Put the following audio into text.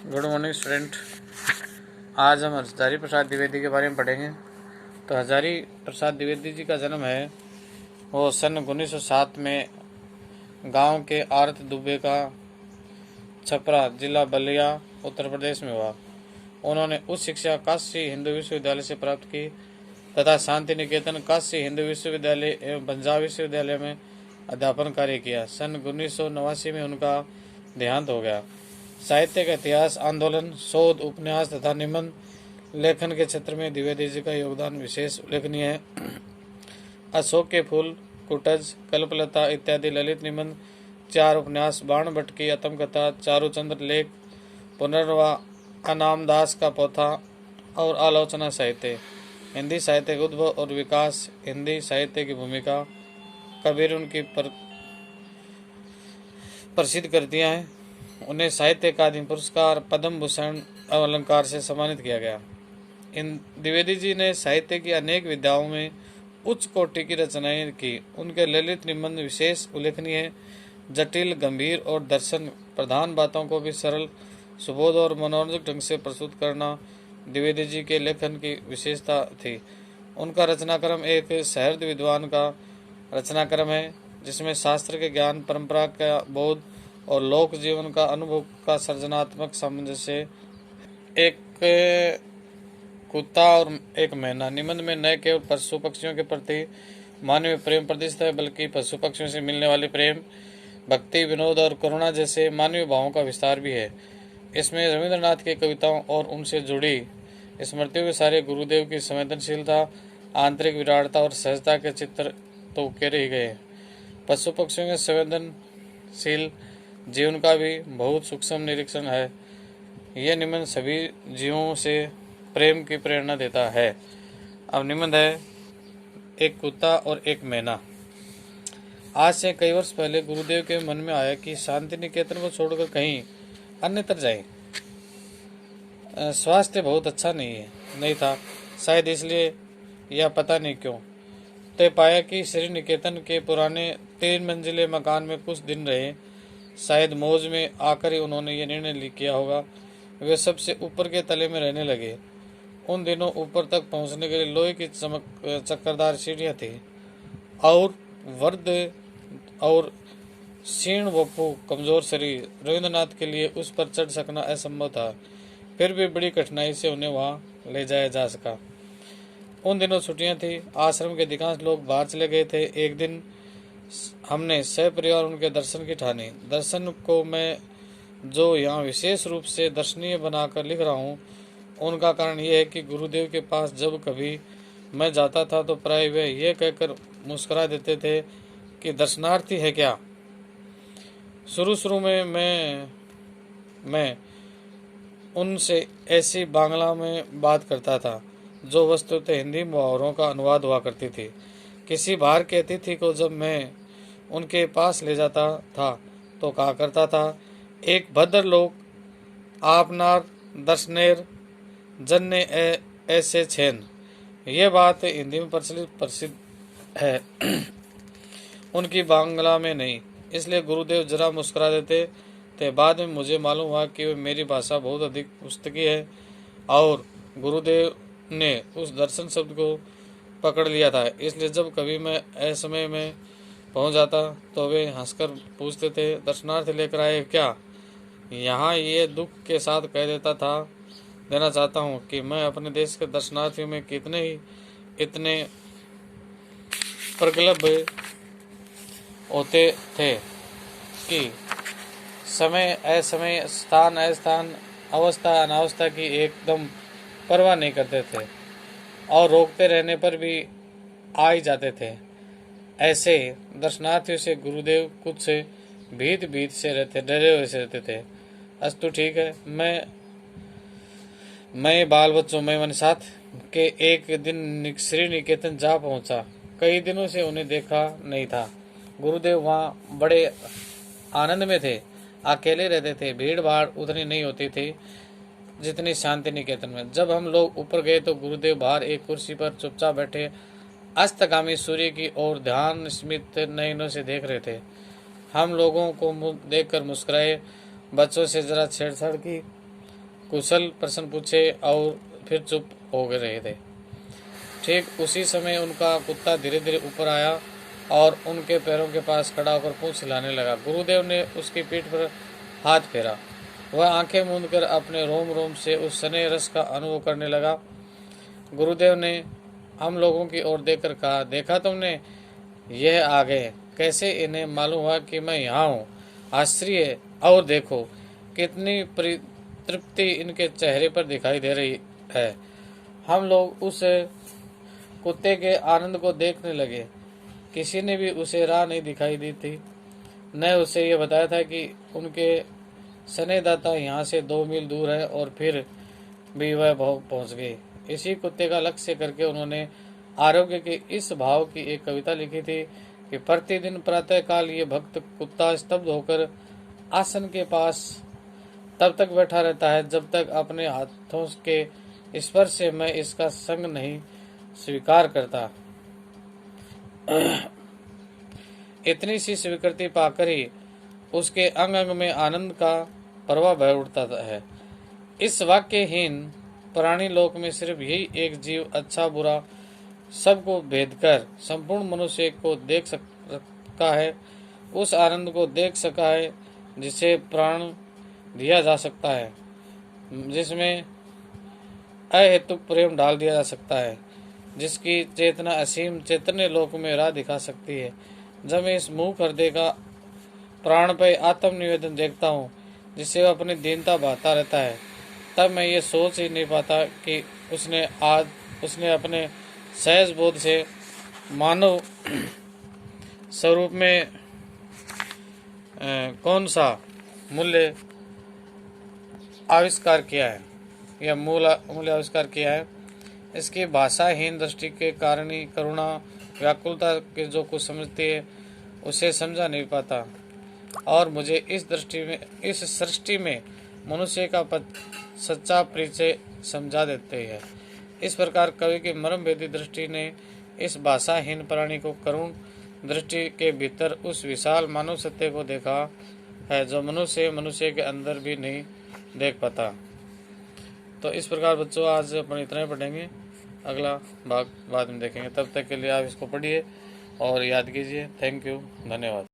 Good morning student. आज हम हजारी प्रसाद द्विवेदी के बारे में पढ़ेंगे। तो हजारी प्रसाद द्विवेदी जी का जन्म है वो सन 1907 में गांव के आरत दुबे का छपरा जिला बलिया उत्तर प्रदेश में हुआ। उन्होंने उच्च शिक्षा काशी हिंदू विश्वविद्यालय से प्राप्त की तथा शांति निकेतन काशी हिंदू विश्वविद्यालय एवं पंजाब विश्वविद्यालय में अध्यापन कार्य किया। सन 1989 में उनका देहांत हो गया। साहित्य का इतिहास, आंदोलन, शोध, उपन्यास तथा निबंध लेखन के क्षेत्र में द्विवेदी जी का योगदान विशेष उल्लेखनीय है। अशोक के फूल, कुटज, कल्पलता इत्यादि ललित निबंध, 4 उपन्यास, बाण भट्ट की आत्मकथा, चारुचंद्र लेख, पुनर्वा, अनामदास का पोथा और आलोचना साहित्य। हिंदी साहित्य के उद्भव और विकास, हिंदी साहित्य की भूमिका, कबीर उनकी प्रसिद्ध कृतियां हैं। उन्हें साहित्य अकादमी पुरस्कार, पद्म भूषण और अलंकार से सम्मानित किया गया। इन द्विवेदी जी ने साहित्य की अनेक विधाओं में उच्च कोटि की रचनाएं की। उनके ललित निबंध विशेष उल्लेखनीय है। जटिल, गंभीर और दर्शन प्रधान बातों को भी सरल, सुबोध और मनोरंजक ढंग से प्रस्तुत करना द्विवेदी जी के लेखन की विशेषता थी। उनका रचनाक्रम एक सहृद विद्वान का रचनाक्रम है, जिसमें शास्त्र के ज्ञान, परंपरा का बोध और लोक जीवन का अनुभव का सृजनात्मक सामंजस्य। एक कुत्ता और एक मैना निबंध में न केवल पशु पक्षियों के प्रति मानवीय प्रेम प्रदर्शित है, बल्कि पशु पक्षियों से मिलने वाले प्रेम, भक्ति, विनोद और करुणा जैसे मानवीय भावों का विस्तार भी है। इसमें रविंद्रनाथ की कविताओं और उनसे जुड़ी स्मृतियों के सारे गुरुदेव की संवेदनशीलता, आंतरिक विराटता और सहजता के चित्र तो उकेरे ही गए। पशु पक्षियों के संवेदनशील जीवन का भी बहुत सूक्ष्म निरीक्षण है। यह निबंध सभी जीवों से प्रेम की प्रेरणा देता है। अब निबंध है एक कुत्ता और एक मैना। आज से कई वर्ष पहले गुरुदेव के मन में आया कि शांति निकेतन को छोड़कर कहीं अन्यत्र जाएं। स्वास्थ्य बहुत अच्छा नहीं था, शायद इसलिए या पता नहीं क्यों। तो पाया कि श्री निकेतन के पुराने 3 मंजिले मकान में कुछ दिन रहे। शायद मौज में आकर ही उन्होंने ये निर्णय किया होगा। वे सबसे ऊपर के तले में रहने लगे। उन दिनों ऊपर तक पहुंचने के लिए लोहे की चक्करदार सीढ़ियां थी और वृद्ध और क्षीण वपु कमजोर शरीर रविंद्रनाथ के लिए उस पर चढ़ सकना असंभव था। फिर भी बड़ी कठिनाई से उन्हें वहां ले जाया जा सका। उन दिनों छुट्टियां थी। आश्रम के अधिकांश लोग बाहर चले गए थे। एक दिन हमने सपरिवार उनके दर्शन की ठानी। दर्शन को मैं जो यहाँ विशेष रूप से दर्शनीय बनाकर लिख रहा हूँ, उनका कारण यह है कि गुरुदेव के पास जब कभी मैं जाता था तो प्राय वे यह कहकर मुस्कुरा देते थे कि दर्शनार्थी है क्या। शुरू में मैं उनसे ऐसी बांग्ला में बात करता था जो वस्तुतः हिंदी मुहावरों का अनुवाद हुआ करती थी। किसी बाहर के अतिथि को जब मैं उनके पास ले जाता था तो कहा करता था, एक भद्र लोग आपनार दर्शनेर जन्ने ऐसे छेन। यह बात हिंदी में प्रसिद्ध है, उनकी बांग्ला में नहीं। इसलिए गुरुदेव जरा मुस्कुरा देते थे। बाद में मुझे मालूम हुआ कि मेरी भाषा बहुत अधिक पुस्तकी है और गुरुदेव ने उस दर्शन शब्द को पकड़ लिया था। इसलिए जब कभी मैं असमय में पहुंच जाता तो वे हंसकर पूछते थे, दर्शनार्थ लेकर आए क्या। यहाँ ये दुख के साथ कह देना चाहता हूँ कि मैं अपने देश के दर्शनार्थियों में इतने प्रगल्भ होते थे कि समय असमय, स्थान अस्थान, अवस्था अनावस्था की एकदम परवाह नहीं करते थे और रोकते रहने पर भी आ ही जाते थे। ऐसे दर्शनार्थियों से गुरुदेव कुछ से भीत से डरे हुए से रहते थे। अस्तु ठीक है। मैं बाल बच्चों में मन साथ के एक दिन श्री निकेतन जा पहुंचा। कई दिनों से उन्हें देखा नहीं था। गुरुदेव वहाँ बड़े आनंद में थे, अकेले रहते थे। भीड़ भाड़ उतनी नहीं होती थी जितनी शांति निकेतन में। जब हम लोग ऊपर गए तो गुरुदेव बाहर एक कुर्सी पर चुपचाप बैठे अस्तगामी सूर्य की ओर ध्यान स्मित नयनों से देख रहे थे। हम लोगों को देखकर मुस्कुराए। बच्चों से जरा छेड़छाड़ की कुशल प्रश्न पूछे और फिर चुप हो गए रहे थे। ठीक उसी समय उनका कुत्ता धीरे धीरे ऊपर आया और उनके पैरों के पास खड़ा होकर पूंछ हिलाने लगा। गुरुदेव ने उसकी पीठ पर हाथ फेरा। वह आंखें मूंद कर अपने रोम रोम से उस स्नेह रस का अनुभव करने लगा। गुरुदेव ने हम लोगों की ओर देखकर कहा, देखा तुमने, यह आ गए। कैसे इन्हें मालूम हुआ कि मैं यहाँ हूँ? आश्चर्य! और देखो कितनी तृप्ति इनके चेहरे पर दिखाई दे रही है। हम लोग उस कुत्ते के आनंद को देखने लगे। किसी ने भी उसे राह नहीं दिखाई दी थी, न उसे यह बताया था कि उनके स्नेहदाता यहाँ से 2 मील दूर है, और फिर भी वह पहुँच गए। इसी कुत्ते का लक्ष्य करके उन्होंने आरोग्य के इस भाव की एक कविता लिखी थी कि प्रतिदिन प्रातःकाल ये भक्त कुत्ता स्तब्ध होकर आसन के पास तब तक बैठा रहता है जब तक अपने हाथों के स्पर्श से मैं इसका संग नहीं स्वीकार करता। इतनी सी स्वीकृति पाकर ही उसके अंग अंग में आनंद का प्रवाह बह उठता है। इस वाक्यहीन प्राणी लोक में सिर्फ यही एक जीव अच्छा बुरा सबको भेद कर संपूर्ण मनुष्य को देख सका है, उस आनंद को देख सका है जिसे प्राण दिया जा सकता है, जिसमें अहेतुक प्रेम डाल दिया जा सकता है, जिसकी चेतना असीम चैतन्य लोक में राह दिखा सकती है। जब मैं इस मूक हृदय का प्राण पे आत्म निवेदन देखता हूँ जिससे वह अपनी दीनता बहाता रहता है, तब मैं ये सोच ही नहीं पाता कि उसने अपने सहज बोध से मानव स्वरूप में कौन सा मूल्य आविष्कार किया है या मूल्य आविष्कार किया है। इसकी भाषाहीन दृष्टि के कारण ही करुणा व्याकुलता के जो कुछ समझती है उसे समझा नहीं पाता, और मुझे इस सृष्टि में मनुष्य का सच्चा परिचय समझा देते हैं। इस प्रकार कवि की मर्म भेदी दृष्टि ने इस भाषाहीन प्राणी को करुण दृष्टि के भीतर उस विशाल मानव सत्य को देखा है जो मनुष्य के अंदर भी नहीं देख पाता। तो इस प्रकार बच्चों आज अपन इतना ही पढ़ेंगे, अगला भाग बाद में देखेंगे। तब तक के लिए आप इसको पढ़िए और याद कीजिए। थैंक यू, धन्यवाद।